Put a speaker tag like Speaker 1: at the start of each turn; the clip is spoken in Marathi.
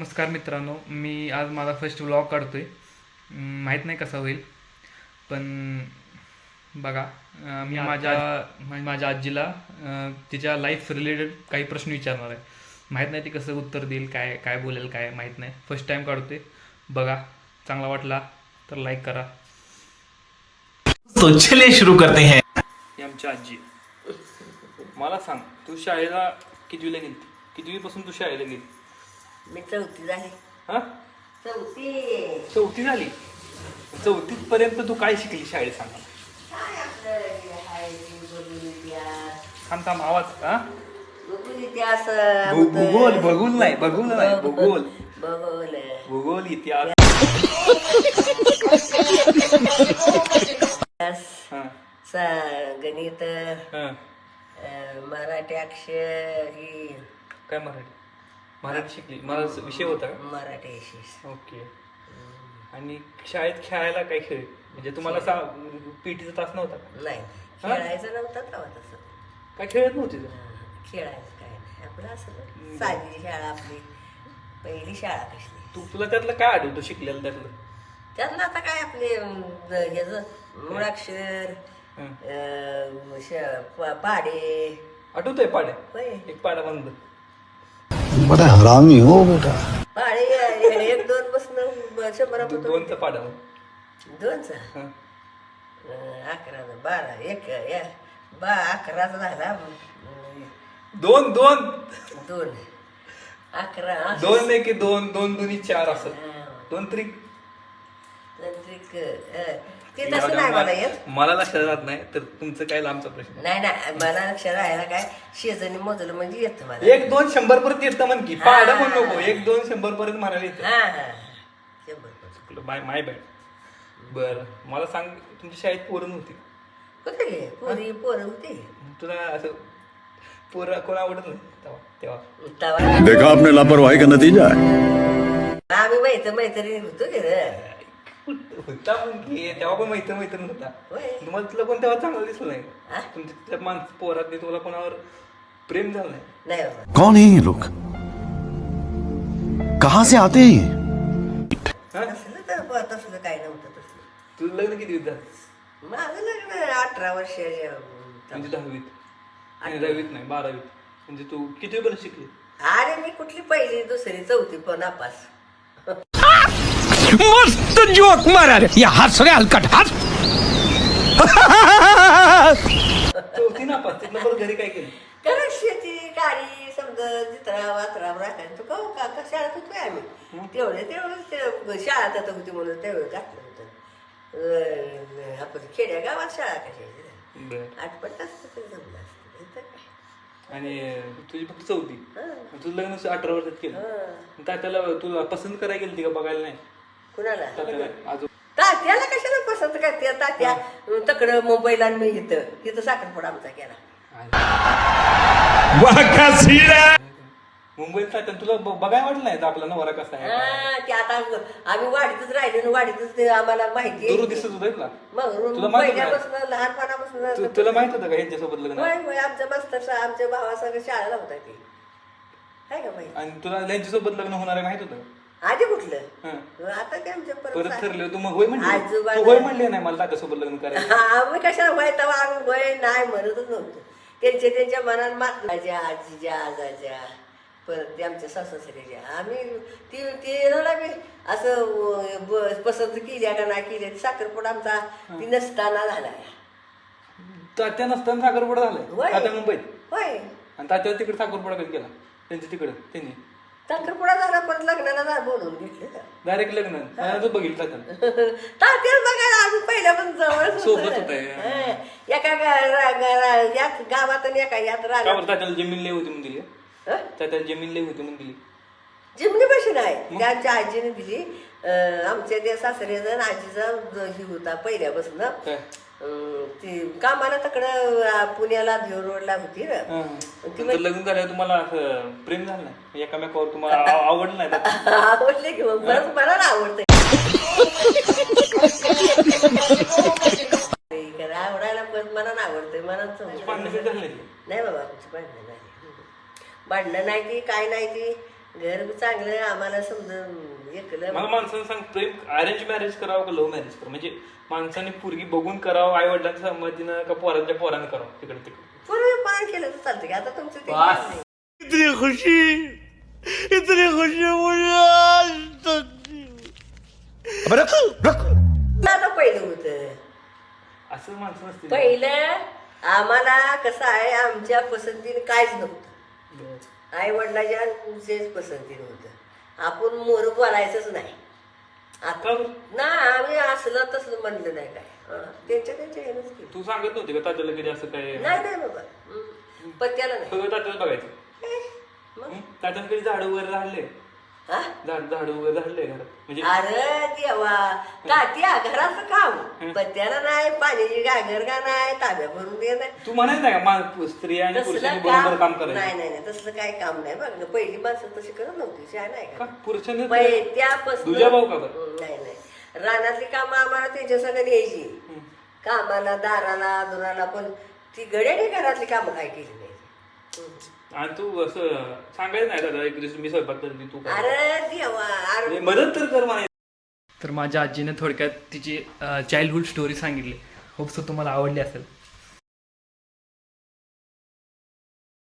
Speaker 1: नमस्कार मित्रांनो, मी आज माझा फर्स्ट व्लॉग काढतोय. माहीत नाही कसा होईल, पण बघा. मी माझ्या आजीला तिच्या लाईफ रिलेटेड काही प्रश्न विचारणार आहे. माहीत नाही ती कसं उत्तर देईल, काय काय बोलेल, काय माहीत नाही. फर्स्ट टाइम काढतोय. बघा, चांगला वाटला तर लाईक करा.
Speaker 2: तो चलिए शुरू करते हैं.
Speaker 1: ही आमची आजी. मला सांग, तू शाळेला कितवीला गेली? कितवीपासून तू शाळेला गेली?
Speaker 3: मी चौथी झाली.
Speaker 1: हा, चौथी झाली. चौथी पर्यंत तू काय शिकली शाळेत? सांगा.
Speaker 3: काय आपलं हे आहे, भूगोल इतिहास.
Speaker 1: थांब आवाज. हा,
Speaker 3: भूगोल इतिहास.
Speaker 1: भूगोल नाही, भूगोल
Speaker 3: भूगोल
Speaker 1: इतिहास. हा,
Speaker 3: गणित,
Speaker 1: हा.
Speaker 3: मराठी अक्षर ही
Speaker 1: काय मराठी शिकली? मला विषय होता का?
Speaker 3: मराठी विशेष.
Speaker 1: ओके. आणि शाळेत खेळायला काय खेळ म्हणजे तुम्हाला पीटीचा तास नव्हता का?
Speaker 3: नाही, खेळायचं नव्हतं तेव्हा तसं.
Speaker 1: काय खेळत नव्हती तू?
Speaker 3: खेळायचं काय नाही आपलं, असं साधी शाळा आपली, पहिली शाळा कसली.
Speaker 1: तुला त्यातलं काय आठवतं शिकलेलं त्यातलं?
Speaker 3: त्यातलं आता काय आपले ह्याचं मुळाक्षर, पाडे.
Speaker 1: आठवतंय पाड्या?
Speaker 3: होय,
Speaker 1: एक पाडा बंद.
Speaker 4: बड़ा हरामी हो बेटा.
Speaker 3: पाडे 1-2 पासून 100
Speaker 1: दोनचा पाडा.
Speaker 3: दोनचा.
Speaker 1: हा.
Speaker 3: 11, 12, 11 झाला.
Speaker 1: दोन
Speaker 3: 11.
Speaker 1: दोन नाही की दोन दोन्ही 4 असं. दोन त्रिक.
Speaker 3: ते तसं नाही मला येत.
Speaker 1: मला लक्षात राहत नाही तर तुमचं काय लांबचा प्रश्न.
Speaker 3: नाही मला लक्षात राहायला काय शेजारी मोजलं म्हणजे येतं मला.
Speaker 1: 1, 2, 100 पर्यंत येतं म्हण की. पाडा म्हणू नको, 1, 2, 100 पर्यंत म्हणायला येतं.
Speaker 3: हा 100.
Speaker 1: चुकलं, माय बॅड. बर, मला सांग, तुमच्या शाळेत पोरं नव्हती?
Speaker 3: होते गे पोरं होते.
Speaker 1: तुला असं पोरं कोण आवडत नाही तेव्हा?
Speaker 3: तेव्हा
Speaker 4: देखा आपने लापरवाही का नतीजा है.
Speaker 3: आम्ही मैत्रिणी होतो की रे.
Speaker 1: होता पण की तेव्हा पण मैत्रीण होता.
Speaker 3: होय.
Speaker 1: तुम्हाला तुला कोण तेव्हा चांगलं दिसलं नाही?
Speaker 3: हा?
Speaker 1: तुमच्या माणसं पोरात तुला कोणावर प्रेम झालं नाही?
Speaker 3: नाही बाबा.
Speaker 4: कौन है ये लोग, कहाँ से आते हैं ये?
Speaker 1: हा?
Speaker 3: तसलं काय नव्हतं तसलं.
Speaker 1: तुझं लग्न किती झालं?
Speaker 3: माझं लग्न 18 वर्षाच्या.
Speaker 1: म्हणजे 10वीत? नाही, 10वीत नाही, 12वीत. म्हणजे तू किती पर्यंत शिकली?
Speaker 3: अरे मी कुठली पहिली, दुसरी, चौथी पण नापास.
Speaker 2: मस्त जोक मारा रे. या हस रे हलकट हस.
Speaker 1: चौथी नापास. तिथनं पण घरी काय केलं?
Speaker 3: कारण शेती, गाडी, समजा जित्रा वात्रा राखायचं. तो का शाळेत होतोय आम्ही. तेवढं ते शाळा आता होती म्हणून तेवढं घातलं होतं. आपण खेड्या गावात शाळा कशाची
Speaker 1: बरं.
Speaker 3: 8 तास जमलं असतं.
Speaker 1: आणि तुझी फक्त 4थी. तुझं लग्न 18 वर्षात केलं.
Speaker 3: हं.
Speaker 1: तात्याला तुला पसंत करायला गेली का बघायला? नाही
Speaker 3: कुणाला?
Speaker 1: तात्याला आजो.
Speaker 3: तात्याला कशाला पसंत करते? तात्या तकडं मुंबईला आणि मी इथं साखरपुडा आमचा केला.
Speaker 1: मुंबईत तात्या तुला बघायला वाटलं नाही आपला नवरा कसा आहे?
Speaker 3: हा, ते आता आम्ही वाडीतच राहिलो, वाडीतच ते आम्हाला माहिती
Speaker 1: दूर
Speaker 3: आहे.
Speaker 1: दिसत होतं तुला?
Speaker 3: मग
Speaker 1: तुला माहित होतं
Speaker 3: पहिल्यापासून लहानपणापासून
Speaker 1: तुला माहित होतं का ह्यांच्यासोबत लग्न?
Speaker 3: होय आमच्या मास्तर आमच्या भावासंग शाळेला होता ते. आहे का बाई?
Speaker 1: आणि तुला त्यांच्यासोबत लग्न होणार आहे माहित होतं?
Speaker 3: आधी कुठलं?
Speaker 1: हं.
Speaker 3: आता काय आमच्या
Speaker 1: परत ठरले तू मग होय म्हणली?
Speaker 3: आजोबा-
Speaker 1: तू होय म्हणली नाही मला तात्यासोबत लग्न करायचं?
Speaker 3: आम्ही कशाला वय तेव्हा आम्ही वय नाही म्हणतच नव्हतो. त्यांच्या मनात माझ्या आजीच्या आजाच्या परत ते आमच्या सासऱ्याच्या आम्ही ती असं पसंत केली का नाही केली. साखरपुडा आमचा ती नसताना झाला.
Speaker 1: तात्या नसताना साखरपुडा झालाय?
Speaker 3: होय.
Speaker 1: तात्या मुंबईत?
Speaker 3: होय,
Speaker 1: आणि तात्या तिकडे साखरपुडा कधी केला त्यांच्या तिकडे? त्यांनी
Speaker 3: साखरपुडा झाला पण लग्नाला बोलवून घेतलं.
Speaker 1: डायरेक्ट लग्न बघितलं तात्यानं?
Speaker 3: तात्या बघायला आम्ही पहिल्यापासून जवळ
Speaker 1: सोबत होतं.
Speaker 3: एका गावात आणि एका यात
Speaker 1: का
Speaker 3: राहिला.
Speaker 1: बरं? तात्याला जमीन लय होती म्हणून दिली? तात्याला जमीन लय होती म्हणून दिली?
Speaker 3: जिमणी पैसे नाही, ते आमच्या आजीने दिली. आमच्या त्या सासऱ्याचं आजीचा ही होता पहिल्यापासून.
Speaker 1: काय?
Speaker 3: ती कामाला तिकडं पुण्याला भिव रोडला होती ना.
Speaker 1: नंतर लग्न झाल्यावर तुम्हाला असं प्रेम झालं नाही? एकामेकावर तुम्हाला आवडलं नाही तात्या?
Speaker 3: आवडले की मग मला आवडतं. आवडायला पण मला आवडतंय. मला
Speaker 1: भांडणं कधी झाली नाही?
Speaker 3: नाही बाबा, आमची भांडणं नाही. भांडणं नाही ती काय नाही ती. घर बी चांगलं आम्हाला समजा एकलं
Speaker 1: मला माणसानं सांग प्रेम अरेंज मॅरेज करावं का लव्ह मॅरेज करावं म्हणजे माणसाने पोरगी बघून करावं आई वडिलांच्या संमतीनं का पोरांच्या पोरानं करावं तिकडे तिकडे
Speaker 3: पूर्वी पान केलं तर चालतं की आता तुमचं ते
Speaker 1: बस.
Speaker 3: नाही.
Speaker 4: अबे रुक रुक
Speaker 3: आता पहिलं होतं
Speaker 1: असं माणसं नसते
Speaker 3: पहिलं आम्हाला कसं आहे आमच्या पसंतीने काहीच नव्हतं आई वडिलांच्या पसंतीने होतं आपण मोर बोलायचंच नाही आता
Speaker 1: का बरं?
Speaker 3: ना आम्ही असलं तसलं म्हणलं नाही काय त्यांच्या हेनच केलं.
Speaker 1: तू सांगत नव्हती का तात्याला कधी असं काय
Speaker 3: नाही बाबा पत्त्याला नाही
Speaker 1: सगळं तात्याला बघायचं
Speaker 3: मग
Speaker 1: तात्याला कधी झाड वगैरे राहिले
Speaker 3: हा
Speaker 1: झाड वगैरे राहिले घरात म्हणजे
Speaker 3: अरे देवा तात्या घराचं काम पत्त्याला नाही पाण्याची गागर का नाही ताब्या भरून दे नाही
Speaker 1: तू म्हणायच नाही का स्त्री आणि
Speaker 3: तसलं
Speaker 1: पुरुषांनी बरोबर काम करायचं
Speaker 3: नाही तसलं काही काम नाही बघ पहिली माणसं तशी करत नव्हती शिवाय नाही
Speaker 1: का
Speaker 3: का
Speaker 1: पुरुषांनी
Speaker 3: त्यापासून
Speaker 1: तुझ्या भाऊ का बरं
Speaker 3: नाही रानातली कामं आम्हाला त्यांच्या सगळ्यांनी यायची कामाला दाराला दुराला पण ती गड्याने घरातली कामं काय केली नाही
Speaker 1: आणि तू असं सांगायचं नाही दादा एक दिवस मी स्वयंपाक करते तू काय
Speaker 3: अरे देवा अरे
Speaker 1: म्हणजे मदत तर कर म्हणायचं तर माझ्या आजीने थोडक्यात तिची चाइल्डहुड स्टोरी सांगितली होप सो तुम्हाला आवडली असेल